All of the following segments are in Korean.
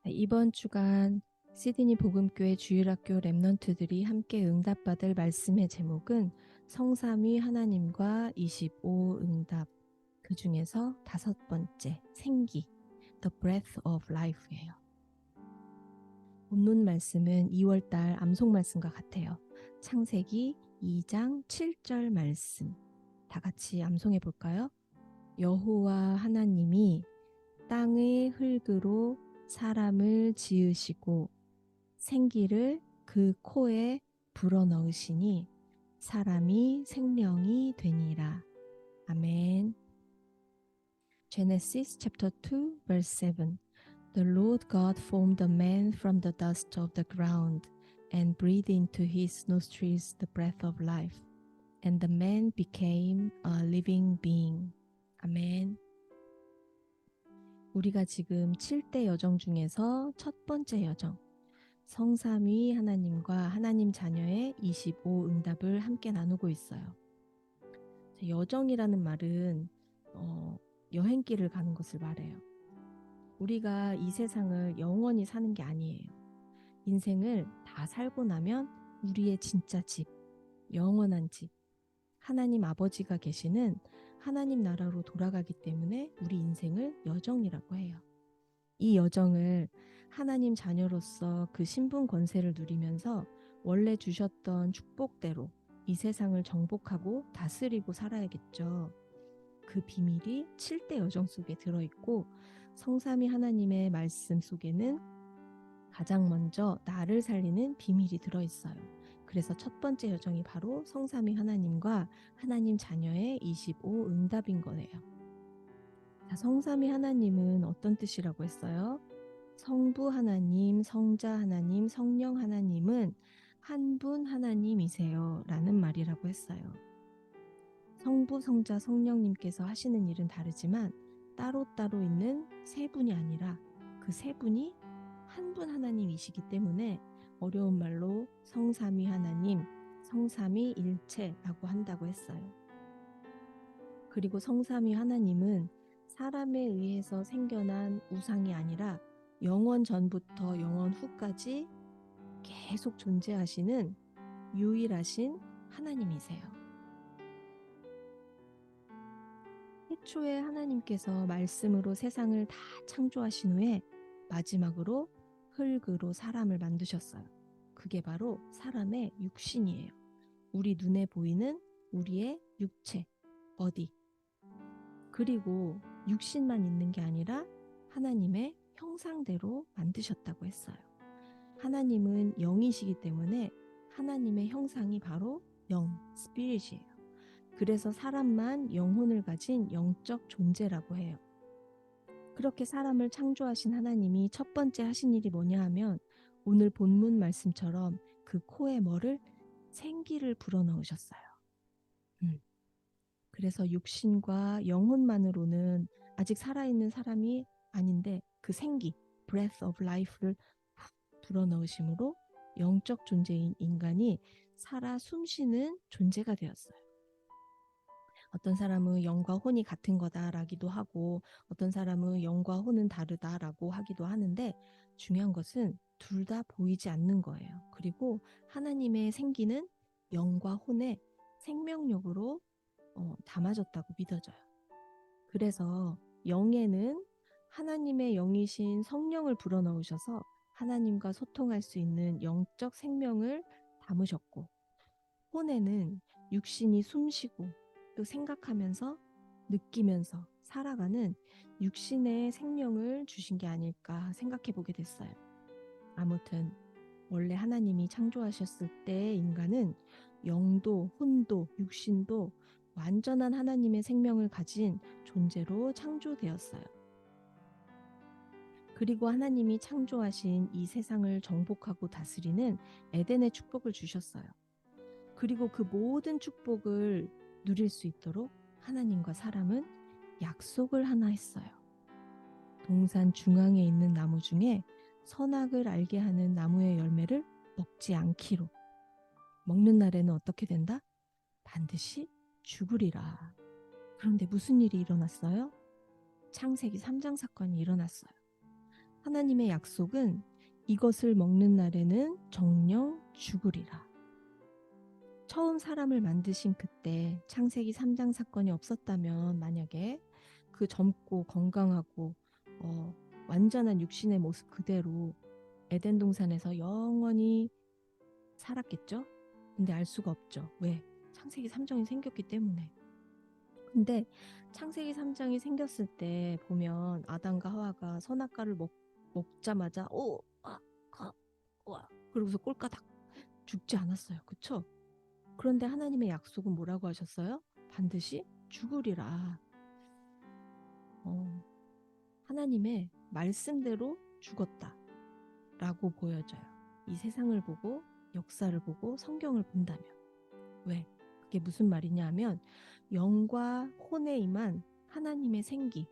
이번 주간 시드니 복음교회 주일학교 렘넌트들이 함께 응답받을 말씀의 제목은 성삼위 하나님과 25 응답, 그 중에서 5번째 생기, The Breath of Life예요. 본문 말씀은 2월달 암송 말씀과 같아요. 창세기 2장 7절 말씀, 다 같이 암송해 볼까요? 여호와 하나님이 땅의 흙으로 사람을 지으시고 생기를 그 코에 불어넣으시니 사람이 생명이 되니라. 아멘. Genesis chapter 2 verse 7. The Lord God formed the man from the dust of the ground and breathed into his nostrils the breath of life. And the man became a living being. 아멘. 우리가 지금 7대 여정 중에서 첫 번째 여정, 성삼위 하나님과 하나님 자녀의 25 응답을 함께 나누고 있어요. 여정이라는 말은 여행길을 가는 것을 말해요. 우리가 이 세상을 영원히 사는 게 아니에요. 인생을 다 살고 나면 우리의 진짜 집, 영원한 집, 하나님 아버지가 계시는 하나님 나라로 돌아가기 때문에 우리 인생을 여정이라고 해요. 이 여정을 하나님 자녀로서 그 신분 권세를 누리면서 원래 주셨던 축복대로 이 세상을 정복하고 다스리고 살아야겠죠. 그 비밀이 7대 여정 속에 들어있고 성삼위 하나님의 말씀 속에는 가장 먼저 나를 살리는 비밀이 들어있어요. 그래서 첫 번째 여정이 바로 성삼위 하나님과 하나님 자녀의 25 응답인 거예요. 자, 성삼위 하나님은 어떤 뜻이라고 했어요? 성부 하나님, 성자 하나님, 성령 하나님은 한 분 하나님이세요 라는 말이라고 했어요. 성부, 성자, 성령님께서 하시는 일은 다르지만 따로따로 있는 세 분이 아니라 그 세 분이 한 분 하나님이시기 때문에 어려운 말로 성삼위 하나님, 성삼위 일체라고 한다고 했어요. 그리고 성삼위 하나님은 사람에 의해서 생겨난 우상이 아니라 영원 전부터 영원 후까지 계속 존재하시는 유일하신 하나님이세요. 태초에 하나님께서 말씀으로 세상을 다 창조하신 후에 마지막으로 흙으로 사람을 만드셨어요. 그게 바로 사람의 육신이에요. 우리 눈에 보이는 우리의 육체, body. 그리고 육신만 있는 게 아니라 하나님의 형상대로 만드셨다고 했어요. 하나님은 영이시기 때문에 하나님의 형상이 바로 영, 스피릿이에요. 그래서 사람만 영혼을 가진 영적 존재라고 해요. 그렇게 사람을 창조하신 하나님이 첫 번째 하신 일이 뭐냐 하면 오늘 본문 말씀처럼 그 코에 뭐를 생기를 불어넣으셨어요. 그래서 육신과 영혼만으로는 아직 살아있는 사람이 아닌데 그 생기, breath of life를 불어넣으심으로 영적 존재인 인간이 살아 숨쉬는 존재가 되었어요. 어떤 사람은 영과 혼이 같은 거다라기도 하고 어떤 사람은 영과 혼은 다르다라고 하기도 하는데 중요한 것은 둘 다 보이지 않는 거예요. 그리고 하나님의 생기는 영과 혼의 생명력으로 담아졌다고 믿어져요. 그래서 영에는 하나님의 영이신 성령을 불어넣으셔서 하나님과 소통할 수 있는 영적 생명을 담으셨고 혼에는 육신이 숨쉬고 또 생각하면서 느끼면서 살아가는 육신의 생명을 주신 게 아닐까 생각해 보게 됐어요. 아무튼 원래 하나님이 창조하셨을 때 인간은 영도 혼도 육신도 완전한 하나님의 생명을 가진 존재로 창조되었어요. 그리고 하나님이 창조하신 이 세상을 정복하고 다스리는 에덴의 축복을 주셨어요. 그리고 그 모든 축복을 누릴 수 있도록 하나님과 사람은 약속을 하나 했어요. 동산 중앙에 있는 나무 중에 선악을 알게 하는 나무의 열매를 먹지 않기로. 먹는 날에는 어떻게 된다? 반드시 죽으리라. 그런데 무슨 일이 일어났어요? 창세기 3장 사건이 일어났어요. 하나님의 약속은 이것을 먹는 날에는 정녕 죽으리라. 처음 사람을 만드신 그때 창세기 3장 사건이 없었다면, 만약에 그 젊고 건강하고 완전한 육신의 모습 그대로 에덴 동산에서 영원히 살았겠죠? 근데 알 수가 없죠. 왜? 창세기 3장이 생겼기 때문에. 근데 창세기 3장이 생겼을 때 보면 아담과 하와가 선악과를 먹자마자 와 그러고서 꼴까닥 죽지 않았어요. 그쵸? 그런데 하나님의 약속은 뭐라고 하셨어요? 반드시 죽으리라. 하나님의 말씀대로 죽었다라고 보여져요. 이 세상을 보고 역사를 보고 성경을 본다면. 왜? 그게 무슨 말이냐 하면 영과 혼에 임한 하나님의 생기,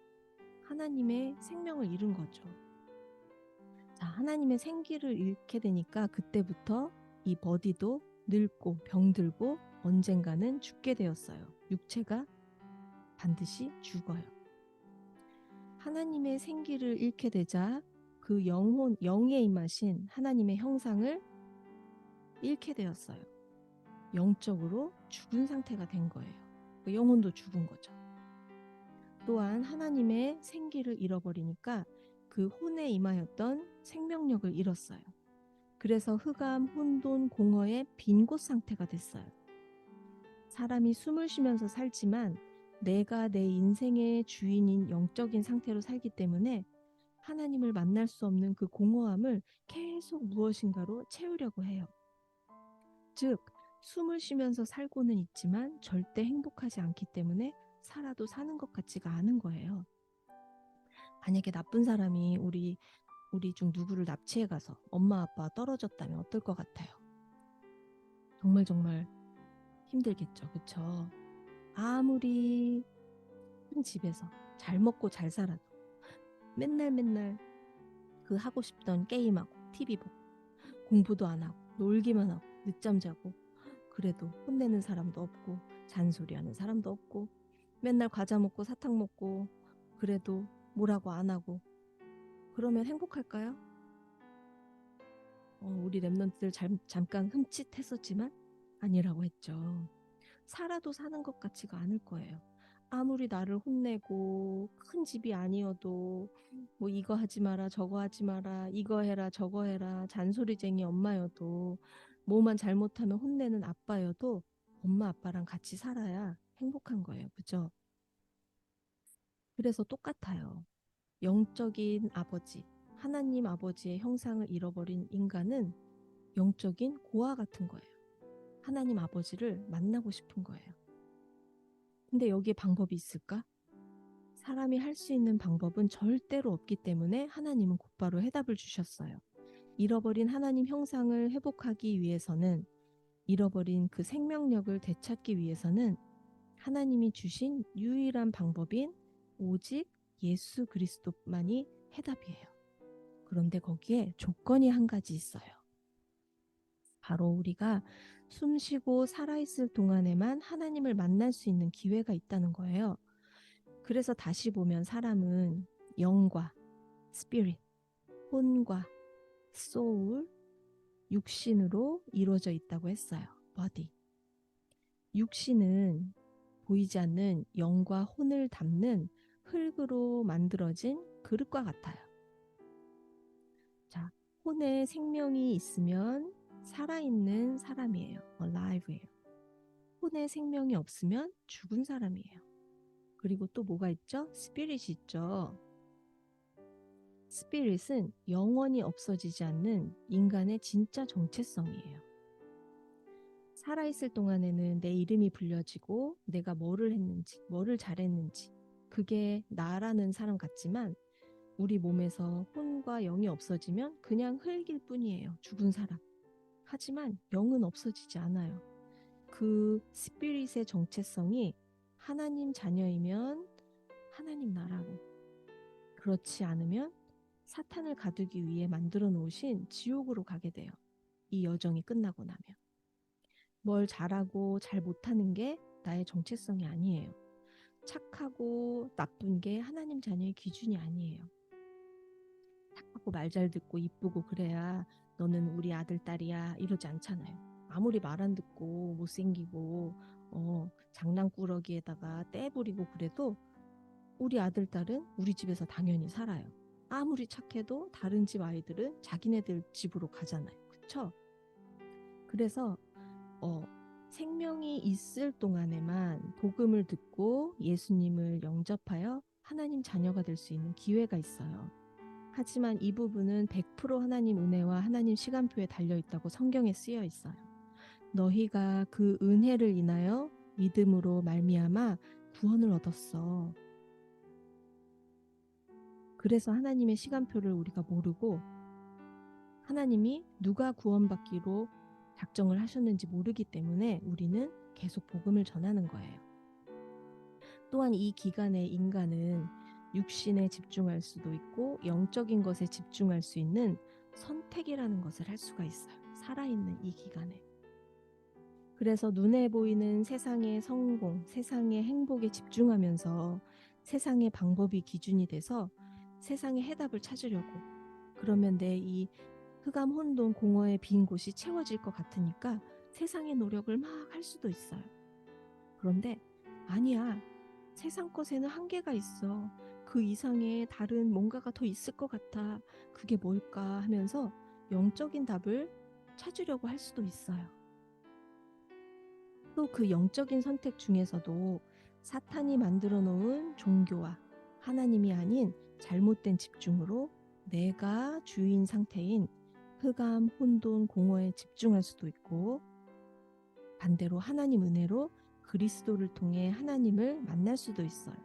하나님의 생명을 잃은 거죠. 자, 하나님의 생기를 잃게 되니까 그때부터 이 버디도 늙고 병들고 언젠가는 죽게 되었어요. 육체가 반드시 죽어요. 하나님의 생기를 잃게 되자 그 영에 임하신 하나님의 형상을 잃게 되었어요. 영적으로 죽은 상태가 된 거예요. 영혼도 죽은 거죠. 또한 하나님의 생기를 잃어버리니까 그 혼에 임하였던 생명력을 잃었어요. 그래서 흑암, 혼돈, 공허의 빈 곳 상태가 됐어요. 사람이 숨을 쉬면서 살지만 내가 내 인생의 주인인 영적인 상태로 살기 때문에 하나님을 만날 수 없는 그 공허함을 계속 무엇인가로 채우려고 해요. 즉, 숨을 쉬면서 살고는 있지만 절대 행복하지 않기 때문에 살아도 사는 것 같지가 않은 거예요. 만약에 나쁜 사람이 우리 중 누구를 납치해 가서 엄마 아빠 떨어졌다면 어떨 것 같아요? 정말 힘들겠죠. 그쵸? 아무리 큰 집에서 잘 먹고 잘 살아도 맨날 그 하고 싶던 게임하고 TV 보고 공부도 안 하고 놀기만 하고 늦잠 자고, 그래도 혼내는 사람도 없고 잔소리하는 사람도 없고 맨날 과자 먹고 사탕 먹고 그래도 뭐라고 안 하고, 그러면 행복할까요? 우리 랩런트들 잠깐 흠칫했었지만 아니라고 했죠. 살아도 사는 것 같지가 않을 거예요. 아무리 나를 혼내고 큰 집이 아니어도 뭐 이거 하지 마라 저거 하지 마라 이거 해라 저거 해라 잔소리쟁이 엄마여도, 뭐만 잘못하면 혼내는 아빠여도 엄마 아빠랑 같이 살아야 행복한 거예요. 그죠? 그래서 똑같아요. 영적인 아버지, 하나님 아버지의 형상을 잃어버린 인간은 영적인 고아 같은 거예요. 하나님 아버지를 만나고 싶은 거예요. 근데 여기에 방법이 있을까? 사람이 할 수 있는 방법은 절대로 없기 때문에 하나님은 곧바로 해답을 주셨어요. 잃어버린 하나님 형상을 회복하기 위해서는, 잃어버린 그 생명력을 되찾기 위해서는 하나님이 주신 유일한 방법인 오직 예수 그리스도만이 해답이에요. 그런데 거기에 조건이 한 가지 있어요. 바로 우리가 숨 쉬고 살아있을 동안에만 하나님을 만날 수 있는 기회가 있다는 거예요. 그래서 다시 보면 사람은 영과 스피릿, 혼과 소울, 육신으로 이루어져 있다고 했어요. body. 육신은 보이지 않는 영과 혼을 담는 흙으로 만들어진 그릇과 같아요. 자, 혼에 생명이 있으면 살아있는 사람이에요. alive예요. 혼에 생명이 없으면 죽은 사람이에요. 그리고 또 뭐가 있죠? 스피릿이 있죠. 스피릿은 영원히 없어지지 않는 인간의 진짜 정체성이에요. 살아있을 동안에는 내 이름이 불려지고 내가 뭐를 했는지, 뭐를 잘했는지, 그게 나라는 사람 같지만 우리 몸에서 혼과 영이 없어지면 그냥 흙일 뿐이에요. 죽은 사람. 하지만 영은 없어지지 않아요. 그 스피릿의 정체성이 하나님 자녀이면 하나님 나라로, 그렇지 않으면 사탄을 가두기 위해 만들어 놓으신 지옥으로 가게 돼요. 이 여정이 끝나고 나면. 뭘 잘하고 잘 못하는 게 나의 정체성이 아니에요. 착하고 나쁜 게 하나님 자녀의 기준이 아니에요. 착하고 말 잘 듣고 이쁘고 그래야 너는 우리 아들, 딸이야 이러지 않잖아요. 아무리 말 안 듣고 못생기고 장난꾸러기에다가 떼 부리고 그래도 우리 아들, 딸은 우리 집에서 당연히 살아요. 아무리 착해도 다른 집 아이들은 자기네들 집으로 가잖아요. 그쵸? 그래서 어, 생명이 있을 동안에만 복음을 듣고 예수님을 영접하여 하나님 자녀가 될 수 있는 기회가 있어요. 하지만 이 부분은 100% 하나님 은혜와 하나님 시간표에 달려 있다고 성경에 쓰여 있어요. 너희가 그 은혜를 인하여 믿음으로 말미암아 구원을 얻었어. 그래서 하나님의 시간표를 우리가 모르고 하나님이 누가 구원받기로 작정을 하셨는지 모르기 때문에 우리는 계속 복음을 전하는 거예요. 또한 이 기간에 인간은 육신에 집중할 수도 있고 영적인 것에 집중할 수 있는 선택이라는 것을 할 수가 있어요. 살아있는 이 기간에. 그래서 눈에 보이는 세상의 성공, 세상의 행복에 집중하면서 세상의 방법이 기준이 돼서 세상의 해답을 찾으려고 그러면 내 이 흑암 혼돈 공허의 빈 곳이 채워질 것 같으니까 세상의 노력을 막 할 수도 있어요. 그런데 아니야. 세상 것에는 한계가 있어. 그 이상의 다른 뭔가가 더 있을 것 같아. 그게 뭘까 하면서 영적인 답을 찾으려고 할 수도 있어요. 또 그 영적인 선택 중에서도 사탄이 만들어 놓은 종교와 하나님이 아닌 잘못된 집중으로 내가 주인 상태인 흑암, 혼돈, 공허에 집중할 수도 있고 반대로 하나님 은혜로 그리스도를 통해 하나님을 만날 수도 있어요.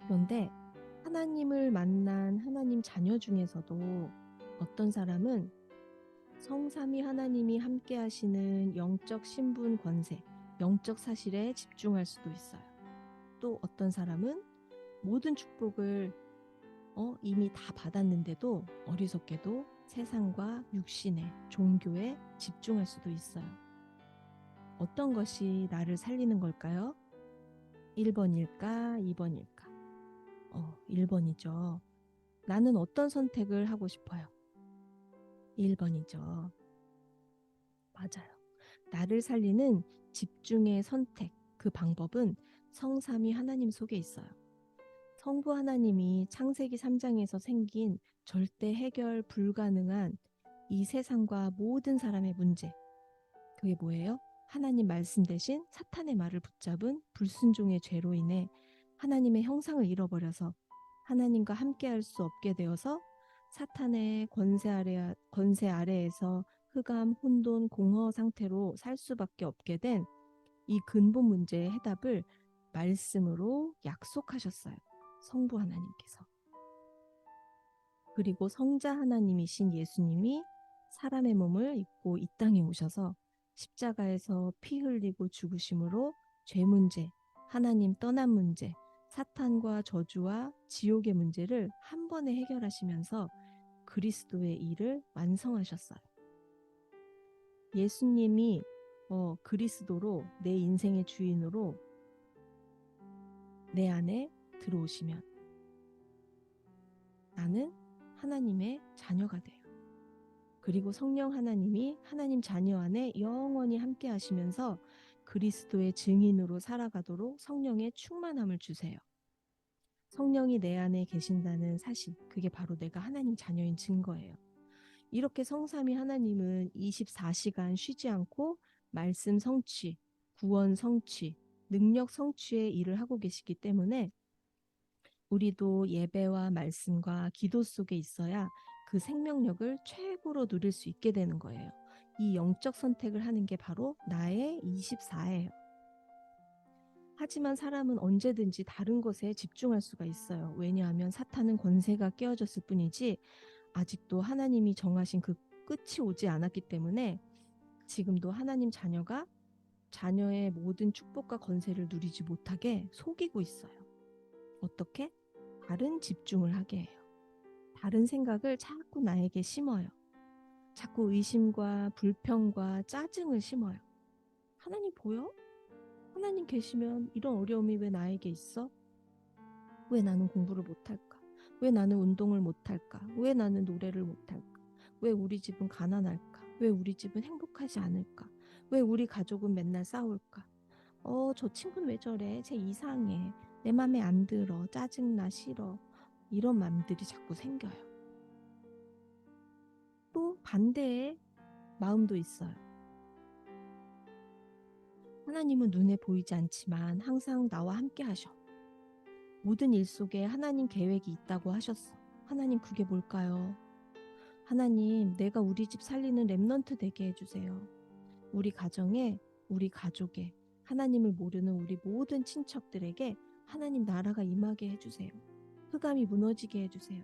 그런데 하나님을 만난 하나님 자녀 중에서도 어떤 사람은 성삼위 하나님이 함께 하시는 영적 신분 권세, 영적 사실에 집중할 수도 있어요. 또 어떤 사람은 모든 축복을 이미 다 받았는데도 어리석게도 세상과 육신의 종교에 집중할 수도 있어요. 어떤 것이 나를 살리는 걸까요? 1번일까? 2번일까? 1번이죠. 나는 어떤 선택을 하고 싶어요? 1번이죠. 맞아요. 나를 살리는 집중의 선택, 그 방법은 성삼위 하나님 속에 있어요. 성부 하나님이 창세기 3장에서 생긴 절대 해결 불가능한 이 세상과 모든 사람의 문제. 그게 뭐예요? 하나님 말씀 대신 사탄의 말을 붙잡은 불순종의 죄로 인해 하나님의 형상을 잃어버려서 하나님과 함께할 수 없게 되어서 사탄의 권세 아래에서 흑암, 혼돈, 공허 상태로 살 수밖에 없게 된 이 근본 문제의 해답을 말씀으로 약속하셨어요. 성부 하나님께서. 그리고 성자 하나님이신 예수님이 사람의 몸을 입고 이 땅에 오셔서 십자가에서 피 흘리고 죽으심으로 죄 문제, 하나님 떠난 문제, 사탄과 저주와 지옥의 문제를 한 번에 해결하시면서 그리스도의 일을 완성하셨어요. 예수님이 그리스도로 내 인생의 주인으로 내 안에 들어오시면 나는 하나님의 자녀가 돼요. 그리고 성령 하나님이 하나님 자녀 안에 영원히 함께 하시면서 그리스도의 증인으로 살아가도록 성령의 충만함을 주세요. 성령이 내 안에 계신다는 사실, 그게 바로 내가 하나님 자녀인 증거예요. 이렇게 성삼위 하나님은 24시간 쉬지 않고 말씀 성취, 구원 성취, 능력 성취의 일을 하고 계시기 때문에 우리도 예배와 말씀과 기도 속에 있어야 그 생명력을 최고로 누릴 수 있게 되는 거예요. 이 영적 선택을 하는 게 바로 나의 24예요. 하지만 사람은 언제든지 다른 것에 집중할 수가 있어요. 왜냐하면 사탄은 권세가 깨어졌을 뿐이지 아직도 하나님이 정하신 그 끝이 오지 않았기 때문에 지금도 하나님 자녀가 자녀의 모든 축복과 권세를 누리지 못하게 속이고 있어요. 어떻게? 다른 집중을 하게 해요. 다른 생각을 자꾸 나에게 심어요. 자꾸 의심과 불평과 짜증을 심어요. 하나님 보여? 하나님 계시면 이런 어려움이 왜 나에게 있어? 왜 나는 공부를 못할까? 왜 나는 운동을 못할까? 왜 나는 노래를 못할까? 왜 우리 집은 가난할까? 왜 우리 집은 행복하지 않을까? 왜 우리 가족은 맨날 싸울까? 저 친구는 왜 저래? 쟤 이상해. 내 맘에 안 들어. 짜증나, 싫어. 이런 마음들이 자꾸 생겨요. 또 반대의 마음도 있어요. 하나님은 눈에 보이지 않지만 항상 나와 함께 하셔. 모든 일 속에 하나님 계획이 있다고 하셨어. 하나님 그게 뭘까요? 하나님, 내가 우리 집 살리는 렘넌트 되게 해주세요. 우리 가정에, 우리 가족에, 하나님을 모르는 우리 모든 친척들에게 하나님 나라가 임하게 해주세요. 흑암이 무너지게 해주세요.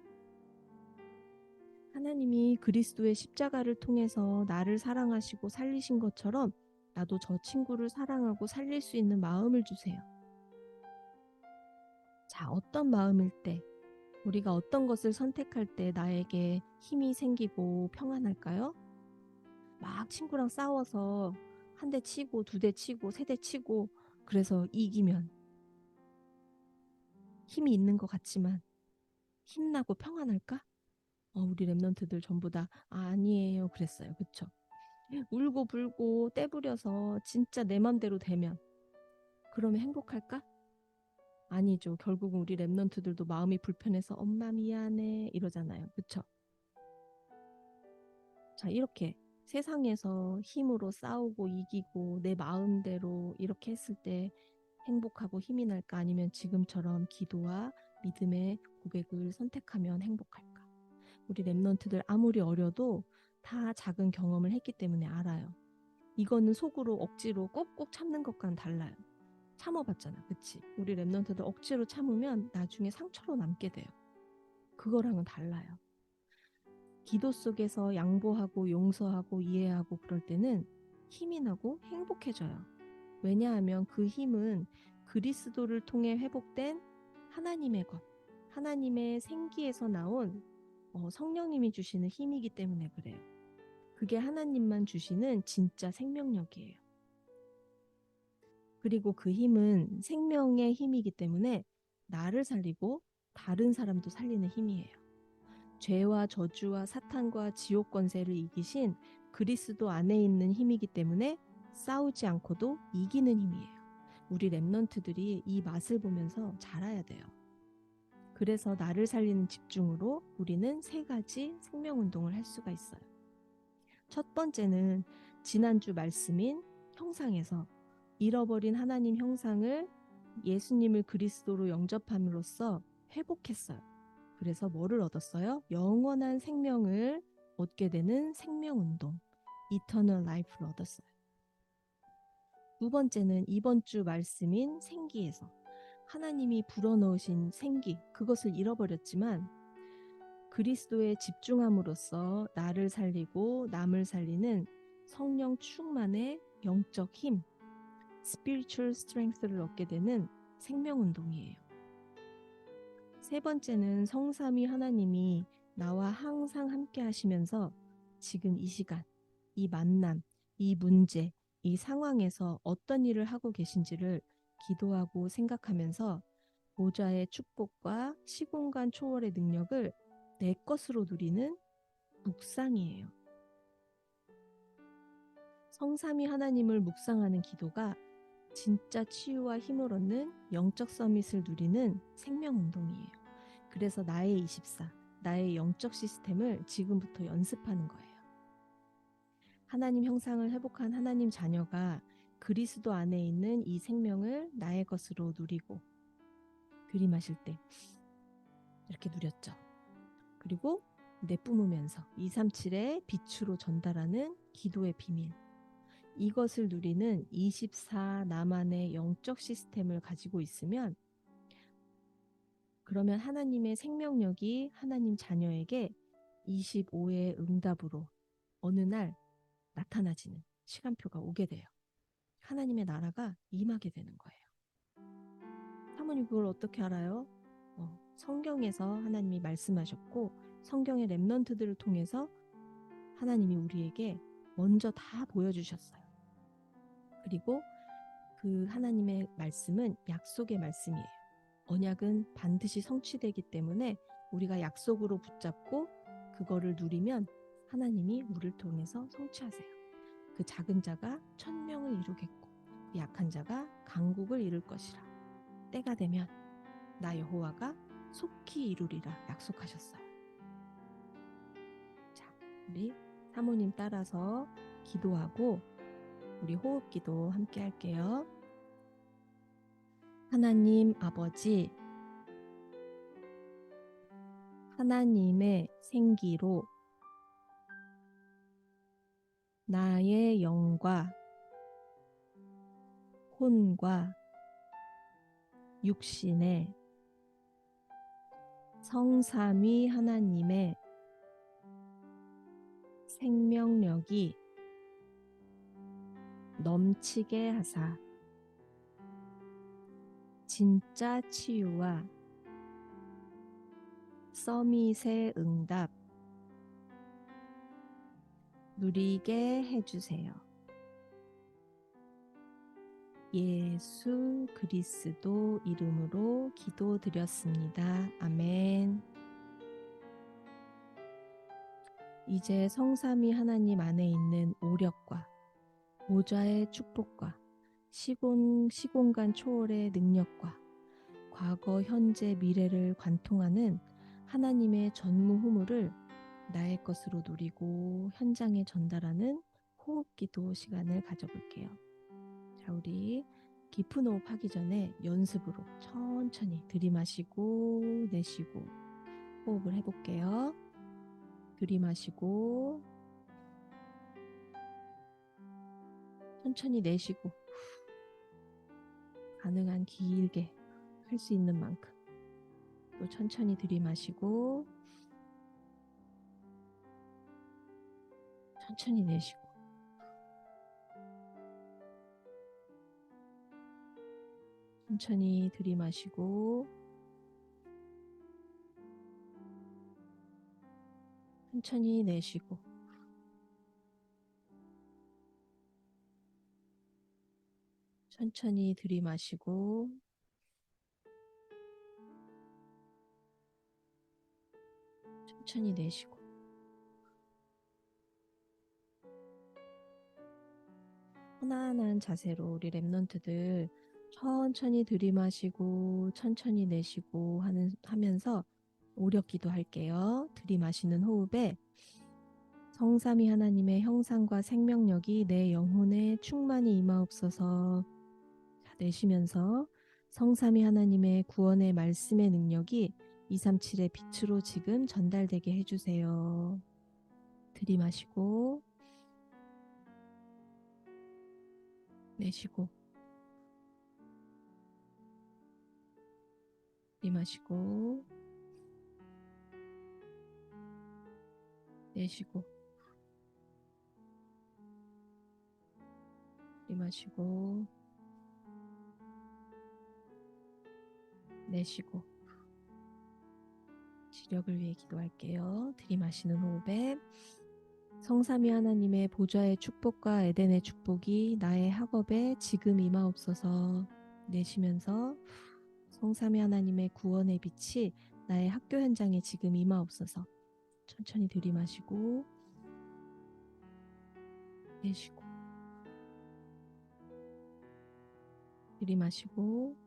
하나님이 그리스도의 십자가를 통해서 나를 사랑하시고 살리신 것처럼 나도 저 친구를 사랑하고 살릴 수 있는 마음을 주세요. 자, 어떤 마음일 때, 우리가 어떤 것을 선택할 때 나에게 힘이 생기고 평안할까요? 막 친구랑 싸워서 한 대 치고 두 대 치고 세 대 치고 그래서 이기면 힘이 있는 것 같지만 힘나고 평안할까? 우리 랩런트들 전부 다 아니에요 그랬어요. 그쵸? 울고 불고 떼부려서 진짜 내 맘대로 되면 그러면 행복할까? 아니죠. 결국은 우리 랩런트들도 마음이 불편해서 엄마 미안해 이러잖아요. 그쵸? 자, 이렇게 세상에서 힘으로 싸우고 이기고 내 마음대로 이렇게 했을 때 행복하고 힘이 날까? 아니면 지금처럼 기도와 믿음의 고백을 선택하면 행복할까? 우리 랩런트들 아무리 어려도 다 작은 경험을 했기 때문에 알아요. 이거는 속으로 억지로 꾹꾹 참는 것과는 달라요. 참아봤잖아. 그치? 우리 랩런트들 억지로 참으면 나중에 상처로 남게 돼요. 그거랑은 달라요. 기도 속에서 양보하고 용서하고 이해하고 그럴 때는 힘이 나고 행복해져요. 왜냐하면 그 힘은 그리스도를 통해 회복된 하나님의 것, 하나님의 생기에서 나온 성령님이 주시는 힘이기 때문에 그래요. 그게 하나님만 주시는 진짜 생명력이에요. 그리고 그 힘은 생명의 힘이기 때문에 나를 살리고 다른 사람도 살리는 힘이에요. 죄와 저주와 사탄과 지옥 권세를 이기신 그리스도 안에 있는 힘이기 때문에 싸우지 않고도 이기는 힘이에요. 우리 랩런트들이 이 맛을 보면서 자라야 돼요. 그래서 나를 살리는 집중으로 우리는 세 가지 생명운동을 할 수가 있어요. 첫 번째는 지난주 말씀인 형상에서 잃어버린 하나님 형상을 예수님을 그리스도로 영접함으로써 회복했어요. 그래서 뭐를 얻었어요? 영원한 생명을 얻게 되는 생명운동, Eternal Life를 얻었어요. 두 번째는 이번 주 말씀인 생기에서 하나님이 불어넣으신 생기, 그것을 잃어버렸지만 그리스도에 집중함으로써 나를 살리고 남을 살리는 성령 충만의 영적 힘, Spiritual Strength를 얻게 되는 생명운동이에요. 세 번째는 성삼위 하나님이 나와 항상 함께 하시면서 지금 이 시간, 이 만남, 이 문제, 이 상황에서 어떤 일을 하고 계신지를 기도하고 생각하면서 보좌의 축복과 시공간 초월의 능력을 내 것으로 누리는 묵상이에요. 성삼위 하나님을 묵상하는 기도가 진짜 치유와 힘을 얻는 영적 서밋을 누리는 생명운동이에요. 그래서 나의 24, 나의 영적 시스템을 지금부터 연습하는 거예요. 하나님 형상을 회복한 하나님 자녀가 그리스도 안에 있는 이 생명을 나의 것으로 누리고 들이마실 때 이렇게 누렸죠. 그리고 내뿜으면서 237의 빛으로 전달하는 기도의 비밀. 이것을 누리는 24 나만의 영적 시스템을 가지고 있으면 그러면 하나님의 생명력이 하나님 자녀에게 25의 응답으로 어느 날 나타나지는 시간표가 오게 돼요. 하나님의 나라가 임하게 되는 거예요. 사모님 그걸 어떻게 알아요? 성경에서 하나님이 말씀하셨고 성경의 랩런트들을 통해서 하나님이 우리에게 먼저 다 보여주셨어요. 그리고 그 하나님의 말씀은 약속의 말씀이에요. 언약은 반드시 성취되기 때문에 우리가 약속으로 붙잡고 그거를 누리면 하나님이 우리를 통해서 성취하세요. 그 작은 자가 1000명을 이루겠고 그 약한 자가 강국을 이룰 것이라. 때가 되면 나 여호와가 속히 이루리라 약속하셨어요. 자, 우리 사모님 따라서 기도하고 우리 호흡기도 함께 할게요. 하나님 아버지, 하나님의 생기로 나의 영과 혼과 육신에 성삼위 하나님의 생명력이 넘치게 하사 진짜 치유와 서밋의 응답 누리게 해주세요. 예수 그리스도 이름으로 기도드렸습니다. 아멘. 이제 성삼위 하나님 안에 있는 오력과 보좌의 축복과 시공간 초월의 능력과 과거, 현재, 미래를 관통하는 하나님의 전무후무를 나의 것으로 누리고 현장에 전달하는 호흡기도 시간을 가져볼게요. 자, 우리 깊은 호흡 하기 전에 연습으로 천천히 들이마시고 내쉬고 호흡을 해볼게요. 들이마시고 천천히 내쉬고 가능한 길게 할 수 있는 만큼 또 천천히 들이마시고 천천히 내쉬고 천천히 들이마시고 천천히 내쉬고 천천히 들이마시고 천천히 내쉬고 편안한 자세로 우리 랩런트들 천천히 들이마시고 천천히 내쉬고 하면서 오력기도 할게요. 들이마시는 호흡에 성삼위 하나님의 형상과 생명력이 내 영혼에 충만히 임하옵소서. 자, 내쉬면서 성삼위 하나님의 구원의 말씀의 능력이 237의 빛으로 지금 전달되게 해주세요. 들이마시고 내쉬고 들이마시고 내쉬고 들이마시고 내쉬고 지력을 위해 기도할게요. 들이마시는 호흡에 성삼위 하나님의 보좌의 축복과 에덴의 축복이 나의 학업에 지금 임하옵소서. 내쉬면서 성삼위 하나님의 구원의 빛이 나의 학교 현장에 지금 임하옵소서. 천천히 들이마시고 내쉬고 들이마시고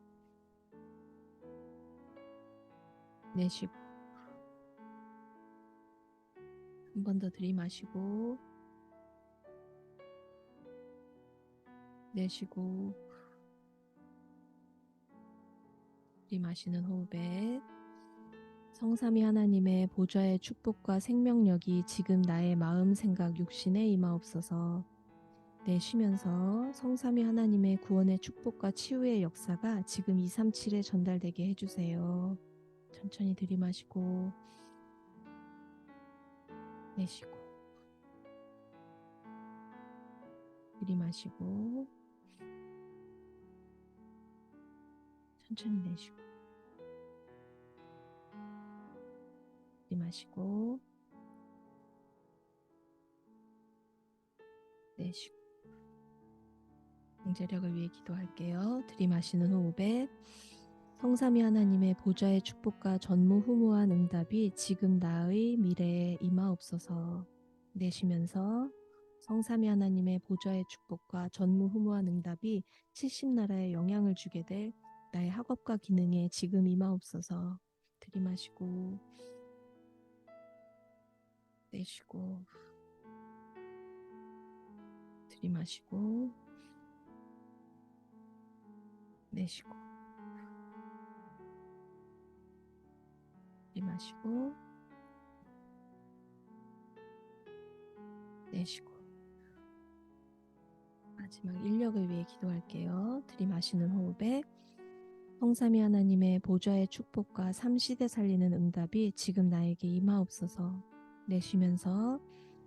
내쉬고 한 번 더 들이마시고 내쉬고 들이마시는 호흡에 성삼위 하나님의 보좌의 축복과 생명력이 지금 나의 마음, 생각, 육신에 임하옵소서. 내쉬면서 성삼위 하나님의 구원의 축복과 치유의 역사가 지금 237에 전달되게 해주세요. 천천히 들이마시고 내쉬고 들이마시고 천천히 내쉬고 들이마시고 내쉬고 경제력을 위해 기도할게요. 들이마시는 호흡에 성삼위 하나님의 보좌의 축복과 전무후무한 응답이 지금 나의 미래에 임하옵소서. 내쉬면서 성삼위 하나님의 보좌의 축복과 전무후무한 응답이 70나라에 영향을 주게 될 나의 학업과 기능에 지금 임하옵소서. 들이마시고 내쉬고 들이마시고 내쉬고 들이마시고 내쉬고. 마지막 인력을 위해 기도할게요. 들이마시는 호흡에 성삼위 하나님의 보좌의 축복과 삼시대 살리는 응답이 지금 나에게 임하옵소서. 내쉬면서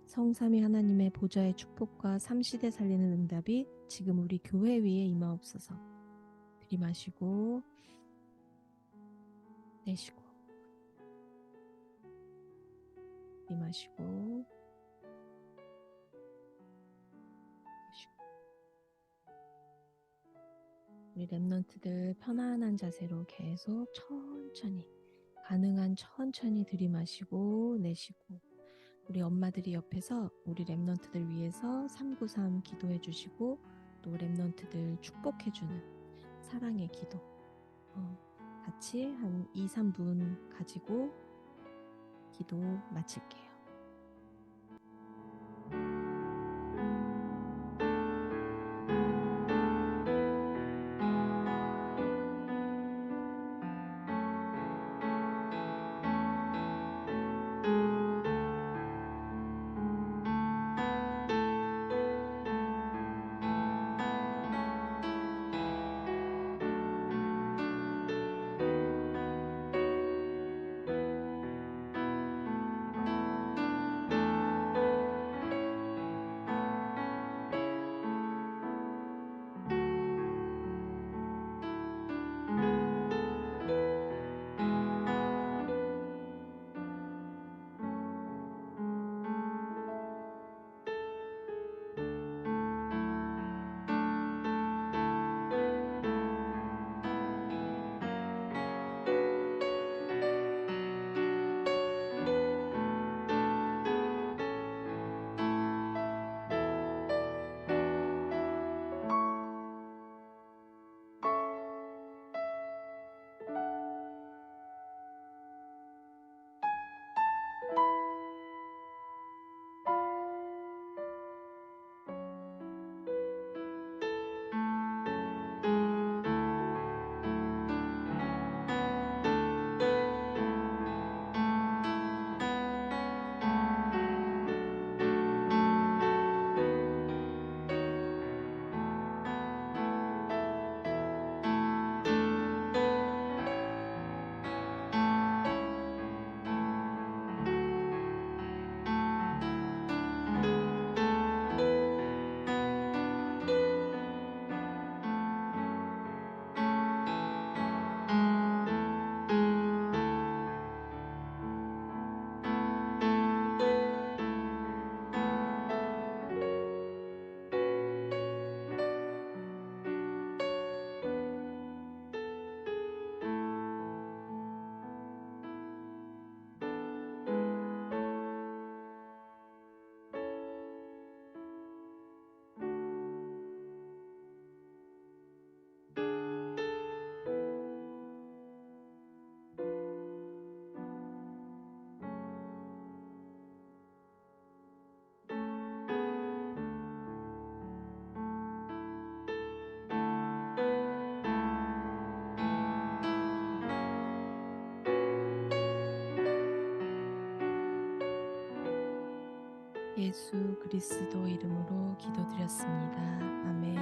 성삼위 하나님의 보좌의 축복과 삼시대 살리는 응답이 지금 우리 교회 위에 임하옵소서. 들이마시고 내쉬고 들이마시고 내쉬고. 우리 랩런트들 편안한 자세로 계속 천천히, 가능한 천천히 들이마시고 내쉬고. 우리 엄마들이 옆에서 우리 랩런트들 위해서 393 기도해 주시고 또 랩런트들 축복해 주는 사랑의 기도 같이 한 2, 3분 가지고 기도 마칠게요. 예수 그리스도 이름으로 기도드렸습니다. 아멘.